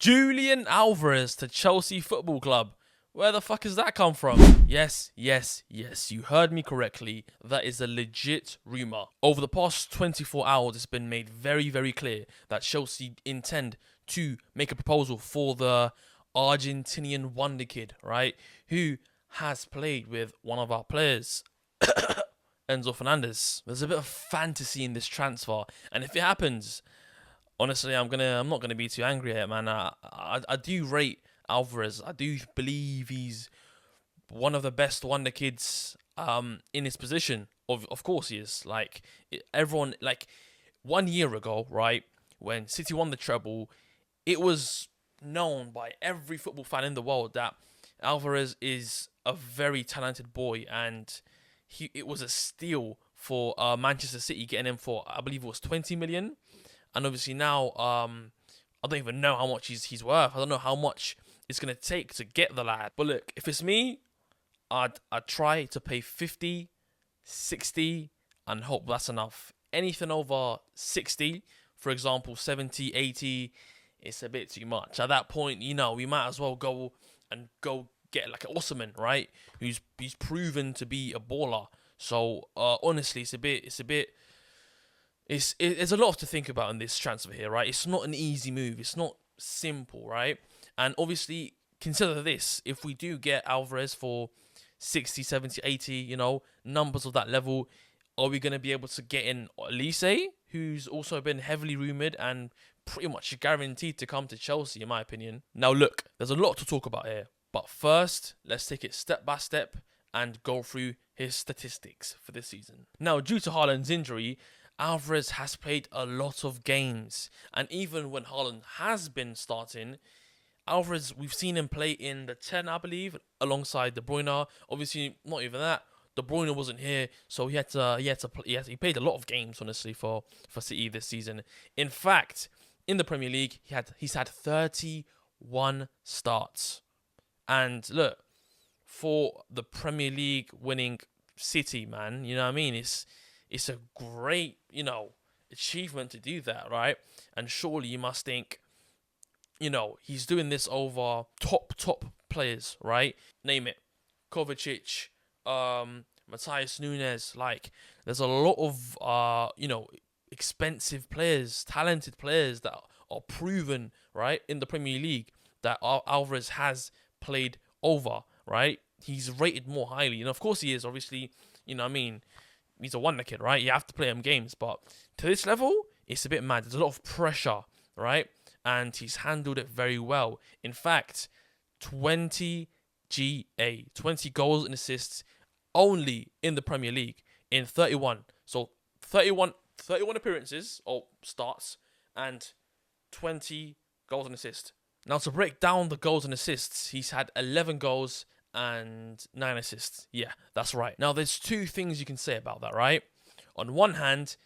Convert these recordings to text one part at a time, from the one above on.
Julian Alvarez to Chelsea Football Club. Where the fuck has that come from? Yes, you heard me correctly. That is a legit rumour. Over the past 24 hours, it's been made very, very clear that Chelsea intend to make a proposal for the Argentinian wonder kid, right? Who has played with one of our players, Enzo Fernandez. There's a bit of fantasy in this transfer, and if it happens, honestly, I'm not gonna be too angry at it, man. I do rate Alvarez. I do believe he's one of the best wonder kids in his position. Of course he is. Everyone, 1 year ago, right, when City won the treble, it was known by every football fan in the world that Alvarez is a very talented boy, and it was a steal for Manchester City getting him for, I believe it was 20 million. And obviously now, I don't even know how much he's worth. I don't know how much it's going to take to get the lad. But look, if it's me, I'd try to pay 50, 60, and hope that's enough. Anything over 60, for example, 70, 80, it's a bit too much. At that point, we might as well go get like an Osman, right? Who's proven to be a baller. So honestly, there's a lot to think about in this transfer here, right? It's not an easy move. It's not simple, right? And obviously, consider this. If we do get Alvarez for 60, 70, 80, numbers of that level, are we going to be able to get in Elise, who's also been heavily rumoured and pretty much guaranteed to come to Chelsea, in my opinion? Now, look, there's a lot to talk about here. But first, let's take it step by step and go through his statistics for this season. Now, due to Haaland's injury, Alvarez has played a lot of games. And even when Haaland has been starting, Alvarez, we've seen him play in the 10, I believe, alongside De Bruyne. Obviously, not even that. De Bruyne wasn't here, so he played a lot of games, honestly, for City this season. In fact, in the Premier League, he's had 31 starts. And look, for the Premier League winning City, man, you know what I mean? It's a great, achievement to do that, right? And surely you must think, he's doing this over top players, right? Name it. Kovacic, Matthias Nunes. There's a lot of, expensive players, talented players that are proven, right, in the Premier League that Alvarez has played over, right? He's rated more highly. And of course he is, obviously, he's a wonder kid, right? You have to play him games. But to this level, it's a bit mad. There's a lot of pressure, right? And he's handled it very well. In fact, 20 goals and assists only in the Premier League in 31. So 31 appearances or starts and 20 goals and assists. Now, to break down the goals and assists, he's had 11 goals and 9 assists. Yeah, that's right. Now, there's two things you can say about that, right? On one hand,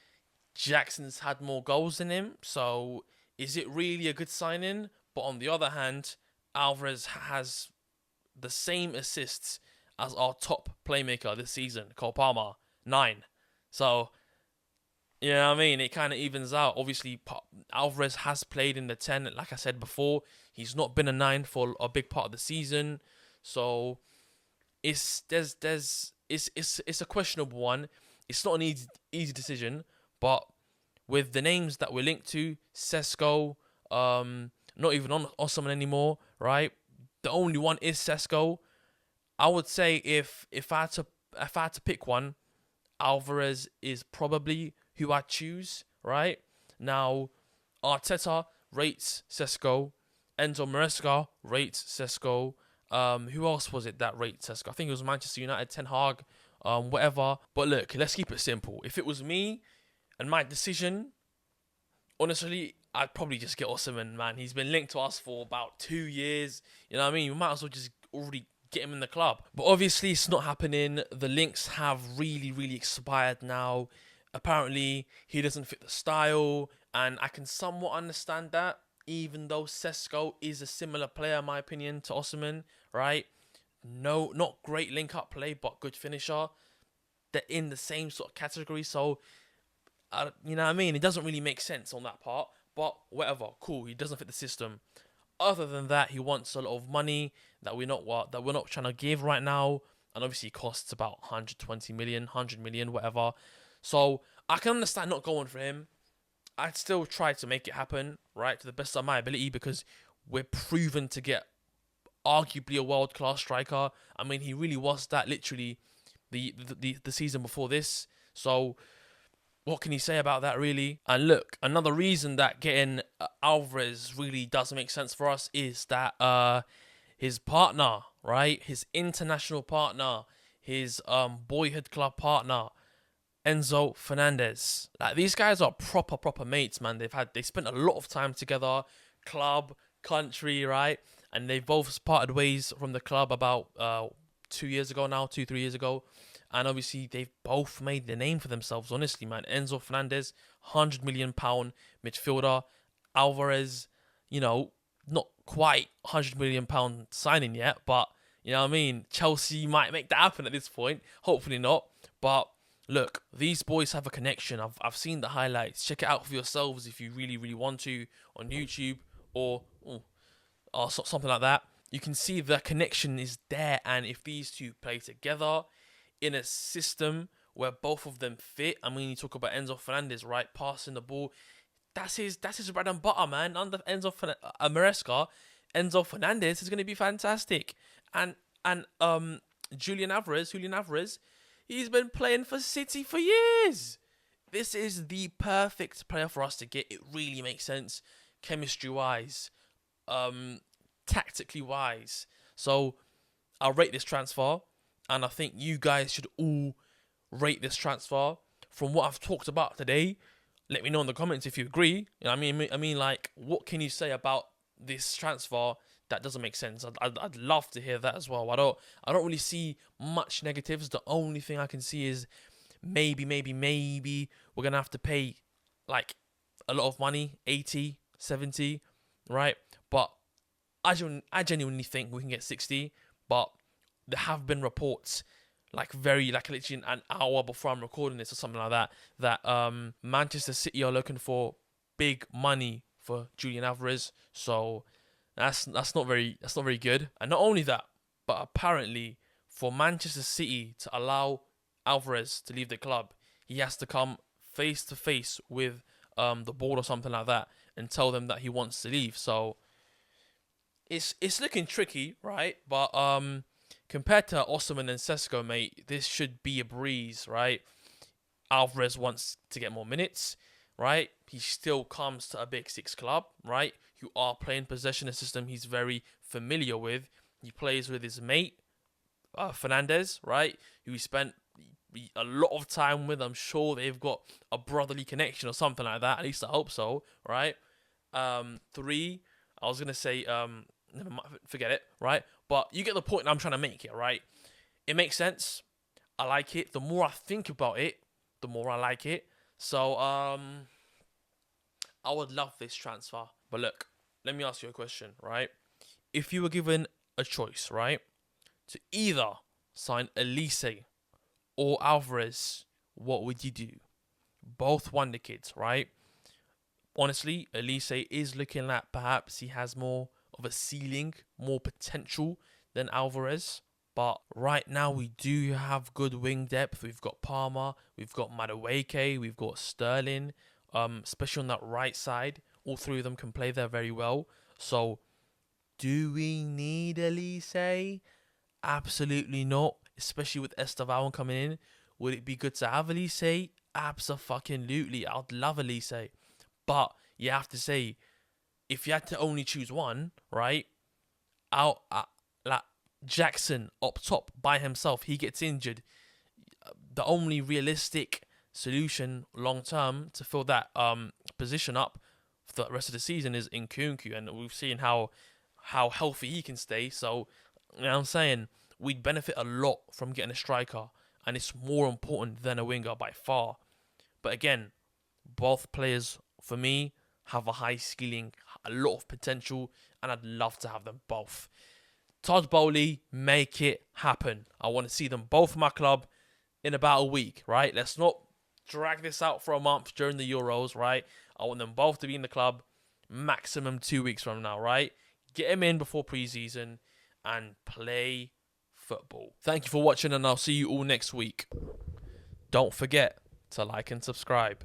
Jackson's had more goals than him, so is it really a good signing? But on the other hand, Alvarez has the same assists as our top playmaker this season, Cole Palmer, 9. So, you know what I mean? It kind of evens out. Obviously, Alvarez has played in the 10. Like I said before, he's not been a 9 for a big part of the season. So it's a questionable one. It's not an easy decision. But with the names that we're linked to, Sesko, not even on Osman anymore, right? The only one is Sesko. I would say if I had to pick one, Alvarez is probably who I choose, right? Now, Arteta rates Sesko. Enzo Maresca rates Sesko. Who else was it that rates Sesko? I think it was Manchester United, Ten Hag, whatever. But look, let's keep it simple. If it was me and my decision, honestly, I'd probably just get Osman, man. He's been linked to us for about 2 years. You know what I mean? We might as well just already get him in the club. But obviously, it's not happening. The links have really, really expired now. Apparently, he doesn't fit the style, and I can somewhat understand that, even though Sesko is a similar player, in my opinion, to Osman, right? No, not great link-up play, but good finisher. They're in the same sort of category, so, you know what I mean? It doesn't really make sense on that part, but whatever, cool, he doesn't fit the system. Other than that, he wants a lot of money that we're not trying to give right now, and obviously it costs about 120 million, 100 million, whatever. So I can understand not going for him. I'd still try to make it happen, right, to the best of my ability, because we're proven to get arguably a world class striker. I mean, he really was that literally the season before this. So what can you say about that, really? And look, another reason that getting Alvarez really doesn't make sense for us is that his partner, right, his international partner, his boyhood club partner, Enzo Fernandez. Like, these guys are proper mates, man. They spent a lot of time together, club, country, right? And they both parted ways from the club about 2 years ago now, 3 years ago. And obviously they've both made the name for themselves, honestly, man. Enzo Fernandez, £100 million midfielder. Alvarez, not quite £100 million signing yet, but you know what I mean? Chelsea might make that happen at this point. Hopefully not. But look, these boys have a connection. I've seen the highlights. Check it out for yourselves if you really want to on YouTube or something like that. You can see the connection is there, and if these two play together in a system where both of them fit, I mean, you talk about Enzo Fernandez, right, passing the ball. That's his bread and butter, man. Under Maresca, Enzo Fernandez is going to be fantastic, and Julian Alvarez, he's been playing for City for years. This is the perfect player for us to get. It really makes sense, chemistry wise, tactically wise. So I'll rate this transfer, and I think you guys should all rate this transfer. From what I've talked about today, let me know in the comments if you agree. You know what I mean, like, what can you say about this transfer that doesn't make sense? I'd love to hear that as well. I don't really see much negatives. The only thing I can see is maybe we're gonna have to pay like a lot of money, 80, 70, right? But I genuinely think we can get 60. But there have been reports, like literally an hour before I'm recording this or something like that Manchester City are looking for big money for Julian Alvarez. So that's not very good. And not only that, but apparently for Manchester City to allow Alvarez to leave the club, he has to come face to face with the board or something like that and tell them that he wants to leave. So it's looking tricky, right? But compared to Osimhen and Sesko, mate, this should be a breeze, right? Alvarez wants to get more minutes, right? He still comes to a Big Six club, right? You are playing possession, a system he's very familiar with. He plays with his mate, Fernandez, right? Who he spent a lot of time with. I'm sure they've got a brotherly connection or something like that. At least I hope so, right? Three, I was going to say, never mind, forget it, right? But you get the point I'm trying to make here, right? It makes sense. I like it. The more I think about it, the more I like it. So, I would love this transfer. But look, let me ask you a question, right? If you were given a choice, right, to either sign Elise or Alvarez, what would you do? Both wonder kids, right? Honestly, Elise is looking like perhaps he has more of a ceiling, more potential than Alvarez. But right now we do have good wing depth. We've got Palmer, we've got Madueke, we've got Sterling, especially on that right side. All three of them can play there very well. So do we need Elise? Absolutely not. Especially with Estevan coming in. Would it be good to have Elise? Absolutely. I'd love Elise. But you have to say, if you had to only choose one, right? Like Jackson up top by himself, he gets injured. The only realistic solution long term to fill that position up for the rest of the season is Nkunku, and we've seen how healthy he can stay. So, you know what I'm saying, we'd benefit a lot from getting a striker, and it's more important than a winger by far. But again, both players for me have a high ceiling, a lot of potential, and I'd love to have them both. Todd Bowley, make it happen. I want to see them both in my club in about a week, right? Let's not drag this out for a month during the Euros, right? I want them both to be in the club maximum 2 weeks from now, right? Get him in before preseason and play football. Thank you for watching, and I'll see you all next week. Don't forget to like and subscribe.